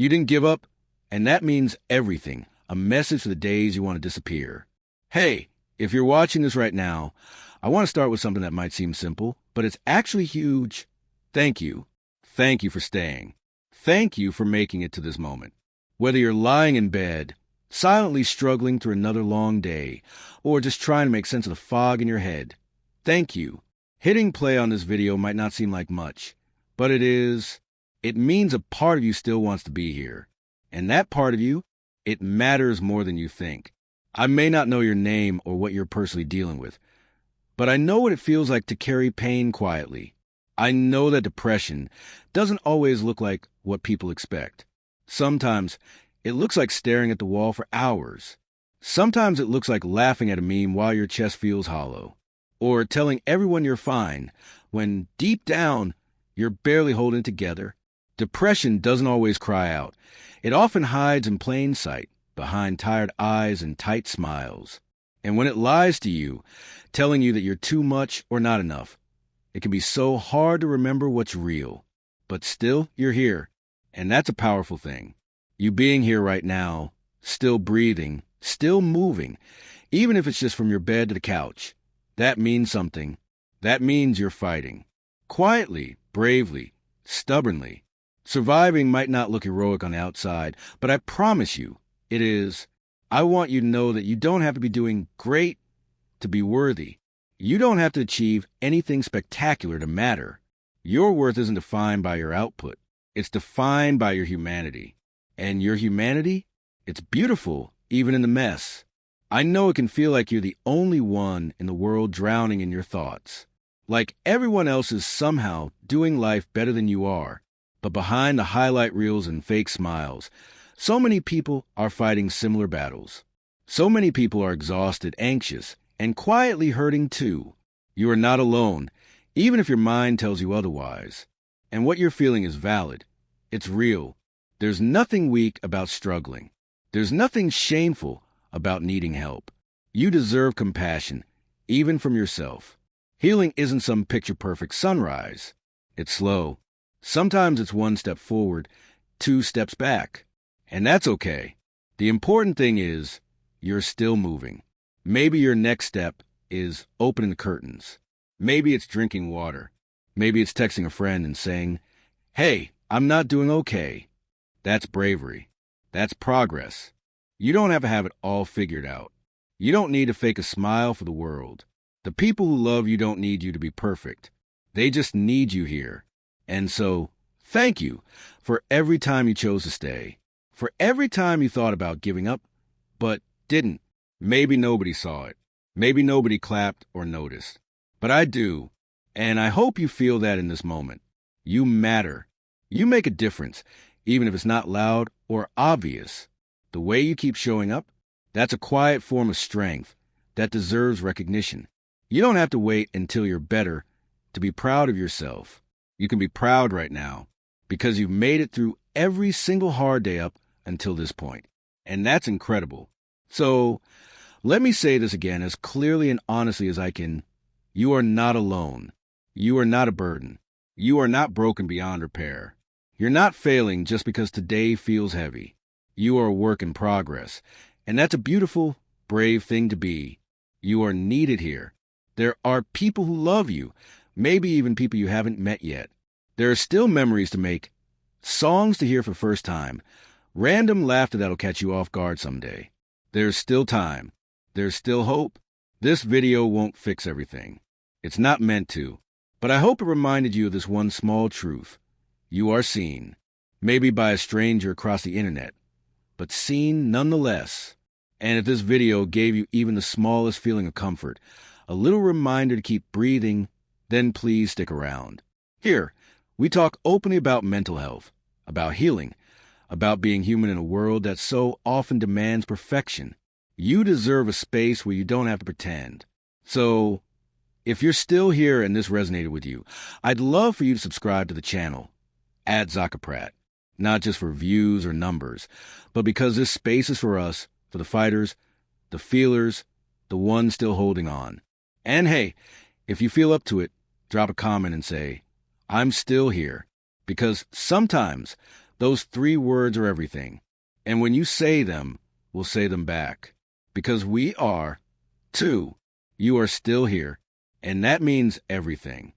You didn't give up, and that means everything. A message for the days you want to disappear. Hey, if you're watching this right now, I want to start with something that might seem simple, but it's actually huge. Thank you. Thank you for staying. Thank you for making it to this moment. Whether you're lying in bed, silently struggling through another long day, or just trying to make sense of the fog in your head, thank you. Hitting play on this video might not seem like much, but it is. It means a part of you still wants to be here. And that part of you, it matters more than you think. I may not know your name or what you're personally dealing with, but I know what it feels like to carry pain quietly. I know that depression doesn't always look like what people expect. Sometimes it looks like staring at the wall for hours. Sometimes it looks like laughing at a meme while your chest feels hollow, or telling everyone you're fine when deep down you're barely holding together. Depression doesn't always cry out. It often hides in plain sight, behind tired eyes and tight smiles. And when it lies to you, telling you that you're too much or not enough, it can be so hard to remember what's real. But still, you're here, and that's a powerful thing. You being here right now, still breathing, still moving, even if it's just from your bed to the couch, that means something. That means you're fighting. Quietly, bravely, stubbornly. Surviving might not look heroic on the outside, but I promise you, it is. I want you to know that you don't have to be doing great to be worthy. You don't have to achieve anything spectacular to matter. Your worth isn't defined by your output. It's defined by your humanity. And your humanity, it's beautiful, even in the mess. I know it can feel like you're the only one in the world drowning in your thoughts. Like everyone else is somehow doing life better than you are. But behind the highlight reels and fake smiles, so many people are fighting similar battles. So many people are exhausted, anxious, and quietly hurting too. You are not alone, even if your mind tells you otherwise. And what you're feeling is valid. It's real. There's nothing weak about struggling. There's nothing shameful about needing help. You deserve compassion, even from yourself. Healing isn't some picture-perfect sunrise. It's slow. Sometimes it's one step forward, 2 steps back. And that's okay. The important thing is you're still moving. Maybe your next step is opening the curtains. Maybe it's drinking water. Maybe it's texting a friend and saying, "Hey, I'm not doing okay." That's bravery. That's progress. You don't have to have it all figured out. You don't need to fake a smile for the world. The people who love you don't need you to be perfect. They just need you here. And so, thank you for every time you chose to stay. For every time you thought about giving up, but didn't. Maybe nobody saw it. Maybe nobody clapped or noticed. But I do. And I hope you feel that in this moment. You matter. You make a difference, even if it's not loud or obvious. The way you keep showing up, that's a quiet form of strength that deserves recognition. You don't have to wait until you're better to be proud of yourself. You can be proud right now because you've made it through every single hard day up until this point. And that's incredible. So let me say this again as clearly and honestly as I can. You are not alone. You are not a burden. You are not broken beyond repair. You're not failing just because today feels heavy. You are a work in progress. And that's a beautiful, brave thing to be. You are needed here. There are people who love you. Maybe even people you haven't met yet. There are still memories to make, songs to hear for the first time, random laughter that'll catch you off guard someday. There's still time. There's still hope. This video won't fix everything. It's not meant to. But I hope it reminded you of this one small truth. You are seen. Maybe by a stranger across the internet, but seen nonetheless. And if this video gave you even the smallest feeling of comfort, a little reminder to keep breathing, then please stick around. Here, we talk openly about mental health, about healing, about being human in a world that so often demands perfection. You deserve a space where you don't have to pretend. So, if you're still here and this resonated with you, I'd love for you to subscribe to the channel, @Zakaprat, not just for views or numbers, but because this space is for us, for the fighters, the feelers, the ones still holding on. And hey, if you feel up to it, drop a comment and say, "I'm still here," because sometimes Those 3 words are everything. And when you say them, we'll say them back. Because we are. 2, you are still here. And that means everything.